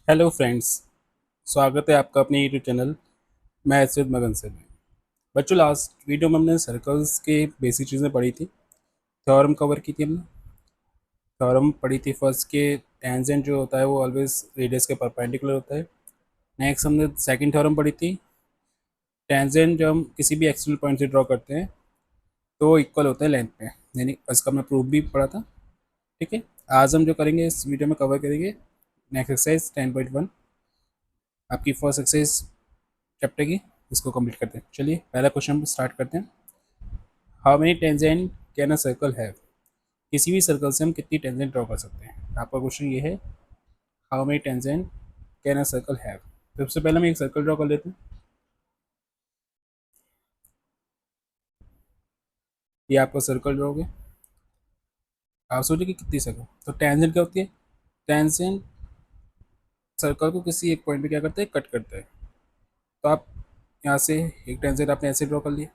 Hello friends. स्वागत है आपका अपने यूट्यूब चैनल मैं एसवेद मगन से में। बच्चों, लास्ट वीडियो में हमने सर्कल्स के बेसिक चीज़ें पढ़ी थी। थ्योरम कवर की थी हमने। थ्योरम पढ़ी थी फर्स्ट के टेंजेंट जो होता है वो ऑलवेज रेडियस के परपेंडिकुलर होता है। नेक्स्ट हमने सेकंड थ्योरम पढ़ी थी। टेंजेंट जब हम किसी भी एक्सटर्नल पॉइंट से ड्रॉ करते हैं तो इक्वल होता है लेंथ पे, यानी इसका हमने प्रूफ भी पढ़ा था। ठीक है, आज हम जो करेंगे इस वीडियो में कवर करेंगे नेक्स्ट एक्सरसाइज 10.1, आपकी फर्स्ट एक्सरसाइज चैप्टर की। इसको कंप्लीट करते हैं। चलिए पहला क्वेश्चन स्टार्ट करते हैं। How many tangent can a circle have? किसी भी सर्कल से हम कितनी टेंजेंट ड्रॉ कर सकते हैं? आपका क्वेश्चन ये है, how many tangent can a circle have. सबसे पहले हम एक सर्कल ड्रॉ कर लेते हैं। ये आपका सर्कल ड्रॉ हो गया। आप सोचिए कि कितनी सर्कल, तो टेंजेंट क्या होती है? टेंजेंट सर्कल को किसी एक पॉइंट पे क्या करता है, कट करता है। तो आप यहाँ से एक टेंजेंट आपने ऐसे ड्रॉ कर लिया,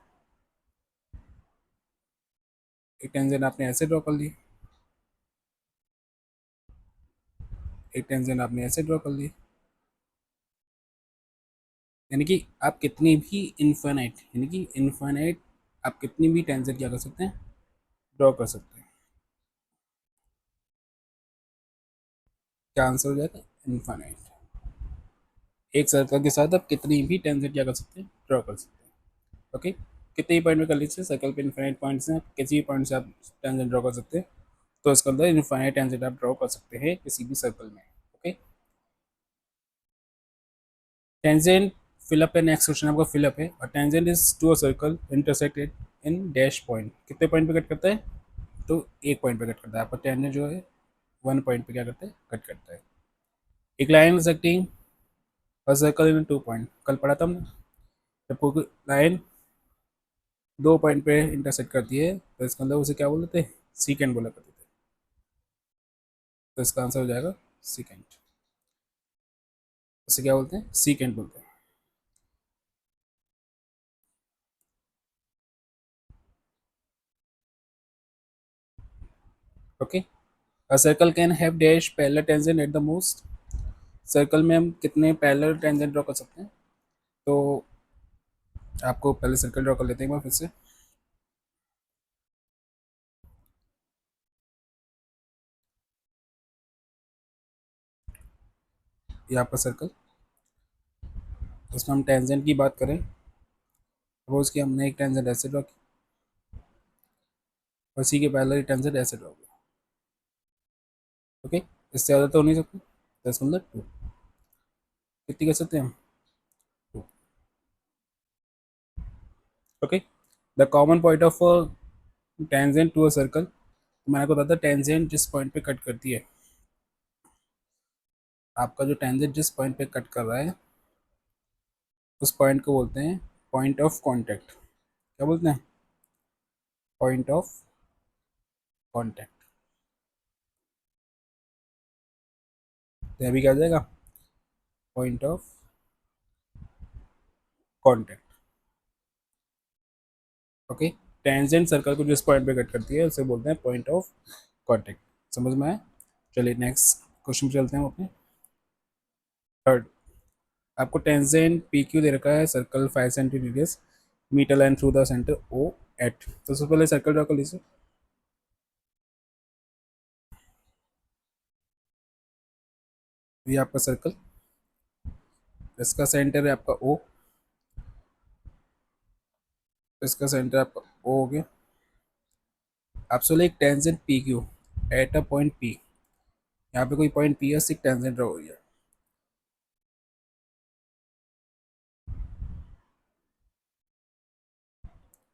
एक टेंजेंट आपने ऐसे ड्रॉ कर ली, एक टेंजेंट आपने ऐसे ड्रॉ कर ली। यानी कि आप कितनी भी इन्फाइनाइट, यानी कि इन्फाइनाइट आप कितनी भी टेंजेंट क्या कर सकते हैं, ड्रॉ कर सकते हैं। क्या आंसर हो जाएगा? इन्फाइनाइट। एक सर्कल के साथ आप कितनी भी टेंजेंट क्या कर सकते हैं, ड्रॉ कर सकते हैं। ओके, कितने ही पॉइंट में कर लीजिए, सर्कल पे इन्फाइनाइट पॉइंट्स हैं, किसी भी पॉइंट से आप टेंजेंट ड्रॉ कर सकते हैं। तो इसके अंदर इन्फाइनाइट टेंजेंट आप ड्रॉ कर सकते हैं किसी भी सर्कल में। ओके, टेंजेंट फिलअप है। नेक्स्ट क्वेश्चन आपका फिलअप है। और tangent is to a circle intersected in dash point. कितने पॉइंट पे कट करता है? तो एक पॉइंट पे कट करता है। आपका टेंजेंट जो है वन पॉइंट पे क्या करता है, कट करता है। एक line intersecting a circle in two point, कल पढ़ा था हमने। जब कोई लाइन दो पॉइंट पे इंटरसेक्ट करती है तो इसका मतलब उसे क्या बोलते थे, सीकेंड बोला करते थे। तो इसका आंसर हो जाएगा सीकेंड। उसे क्या बोलते हैं, सीकेंड बोलते हैं। Okay, a circle can have dash parallel tangent at the most. Circle में हम कितने पैरेलल टेंजेंट ड्रॉ कर सकते हैं? तो आपको पहले सर्कल ड्रॉ कर लेते हैं एक बार फिर से। ये आपका सर्कल, उसमें हम टेंजेंट की बात करें, सपोज कि हमने एक टेंजेंट ऐसे ड्रॉ की, उसी के पैरेलल टेंजेंट ऐसे ड्रॉ किया। ओके, इससे ज़्यादा तो हो नहीं सकता। 10 मतलब 2। कितनी कर सकते हैं हम? 2। Okay, the common point of tangent to a circle. मैंने आपको बताया टेंजेंट जिस पॉइंट पे कट करती है, आपका जो टेंजेंट जिस पॉइंट पे कट कर रहा है उस पॉइंट को बोलते हैं पॉइंट ऑफ कांटेक्ट। क्या बोलते हैं? Point of contact. तो अभी क्या आ जाएगा, point of contact. Okay, tangent circle को जिस पॉइंट पे कट करती है उसे बोलते हैं पॉइंट ऑफ कांटेक्ट। समझ में आया? चलिए नेक्स्ट क्वेश्चन पे चलते हैं हम अपने। थर्ड, आपको टेंजेंट पी क्यू दे रखा है, circle 5 centi radius, metre line through the centre O at. तो सबसे पहले सर्कल ड्रॉ कर लीजिए। ये आपका सर्कल, इसका सेंटर है आपका ओ, इसका सेंटर आपका ओ हो गया। आपसे बोले एक tangent P Q at a point P. यहाँ पे कोई पॉइंट पी है, उससे एक टेंजेंट ड्रॉ हो रही है।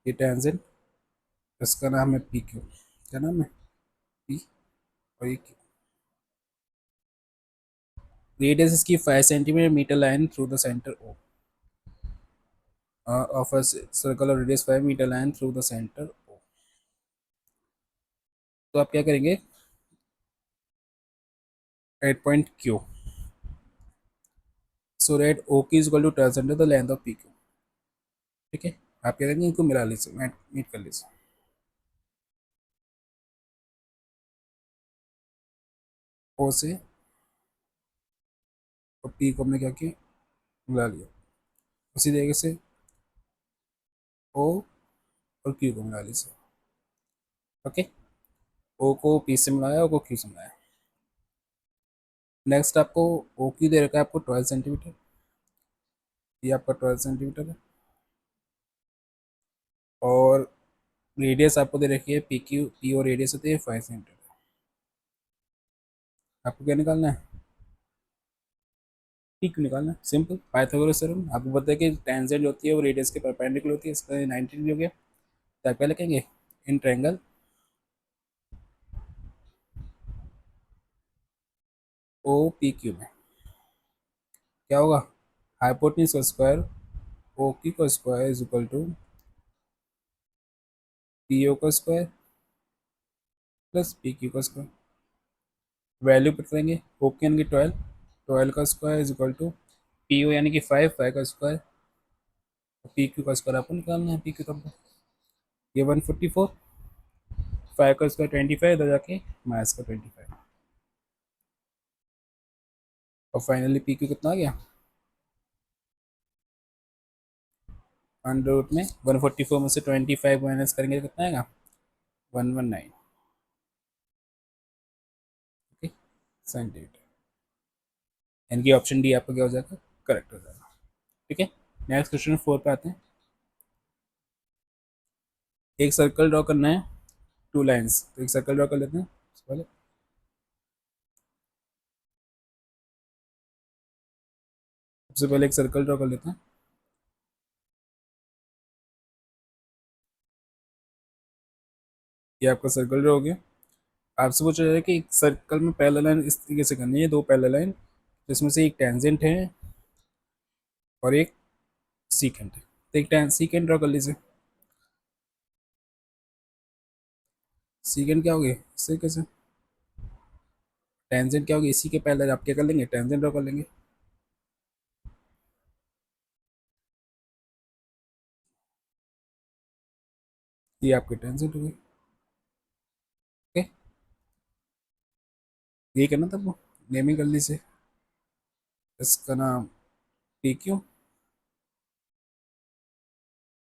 ये टेंजेंट, इसका नाम है पी क्यू। क्या नाम है? पी। और ये क्यू। रेडियस इसकी 5 centimetre, metre line through the centre O of a circle of radius 5 metre line through the centre O. तो आप क्या करेंगे, at point Q, so rate O Q is equal to tangent the length of P Q. ठीक है, आप क्या करेंगे, इनको मिला लीजिए, मीट कर लीजिए। ओ से पी को हमने क्या किया, मिला लिया। उसी तरीके से ओ और क्यू को मिला लिया। ओके, ओ को पी से मिलाया, ओ को क्यू से मिलाया। नेक्स्ट आपको ओ क्यू दे रखा है आपको 12 सेंटीमीटर, ये आपका 12 सेंटीमीटर है। और रेडियस आपको दे रखी है पी क्यू, पी और रेडियस होती है 5 सेंटीमीटर। आपको क्या निकालना है, पी क्यू निकालना है। Simple, Pythagoras theorem. आपको पता है कि टेंजेंट होती है वो रेडियस के परपेंडिकुलर होती है, इसका 90 डिग्री हो गया। तो आप क्या लिखेंगे, in triangle O P Q में क्या होगा, हाइपोटेन्यूज का स्क्वायर ओ क्यू का square is equal to P O का स्क्वायर प्लस पी क्यू का स्क्वायर। वैल्यू पुट करेंगे, ओ क्यू यानी कि 12, 12 का square is equal to P O यानी कि 5, 5 का स्क्वायर, पी क्यू का स्क्वायर आपको निकालना है। पी क्यू का ये 144, 5 का स्क्वायर 25, इधर जाके माइनस का 25, और फाइनली पी क्यू कितना आ गया, अंडर रूट में 144 में से 25 माइनस करेंगे तो कितना आएगा, 119 सेंटीमीटर। यानी कि ऑप्शन डी आपका क्या हो जाएगा, करेक्ट हो जाएगा। ठीक है, नेक्स्ट क्वेश्चन 4 पे आते हैं। एक सर्कल ड्रॉ करना है, 2 लाइन्स। तो एक सर्कल ड्रॉ कर लेते हैं पहले। सबसे पहले एक सर्कल ड्रॉ कर लेते हैं। ये आपका सर्कल ड्रॉ हो गया। आपसे पूछा जा रहा है कि एक सर्कल में पहला लाइन इस तरीके से करनी है, दो पहला लाइन जिसमें से एक टेंजेंट है और एक सीकेंट है। तो एक सीकेंट ड्रॉ कर लीजिए। सीकेंट क्या होगी, इससे कैसे, टेंजेंट क्या होगी, इसी के पहले आप क्या कर लेंगे, टेंजेंट ड्रॉ कर लेंगे। ये आपकी टेंजेंट होगी। ओके, ये करना था वो, नेमिंग कर लीजिए। इसका नाम पी क्यू,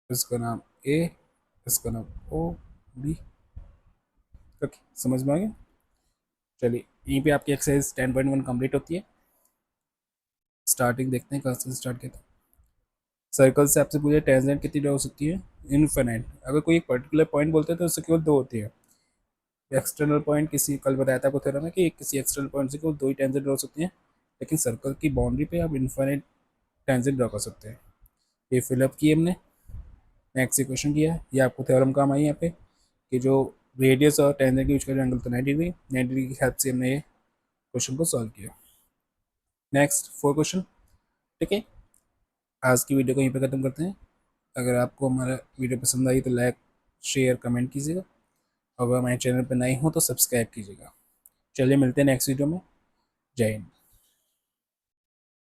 इसका नाम ए, इसका नाम ओ बी। ओके, समझ में आ गया। चलिए, यहीं पे आपकी एक्सरसाइज 10.1 कंप्लीट होती है। स्टार्टिंग देखते हैं कहाँ से स्टार्ट किया था। सर्कल से आपसे पूछे टेंजेंट कितनी ड्रॉ हो सकती है, इनफिनिट। अगर कोई एक पर्टिकुलर पॉइंट बोलते हैं तो उससे केवल दो होती है। एक्सटर्नल पॉइंट, किसी कल बताया था आपको थ्योरम में कि किसी एक्सटर्नल पॉइंट से केवल दो ही टेंजेंट ड्रॉ हो सकती हैं, लेकिन सर्कल की बाउंड्री पे आप इनफिनिट टेंजेंट ड्रॉ कर सकते हैं। ये फिलअप किए हमने, नेक्स्ट क्वेश्चन किया है। ये आपको थ्योरम काम आई यहाँ पे कि जो रेडियस और टेंजेंट के बीच का जो एंगल था 90 डिग्री की हेल्प से हमने ये क्वेश्चन को सॉल्व किया। Next 4 question. ठीक है, आज की वीडियो को यहीं पे ख़त्म करते हैं। अगर आपको हमारा वीडियो पसंद आई तो लाइक शेयर कमेंट कीजिएगा, और अगर हमारे चैनल पर नए हो तो सब्सक्राइब कीजिएगा। चलिए मिलते हैं नेक्स्ट वीडियो में। जय हिंद।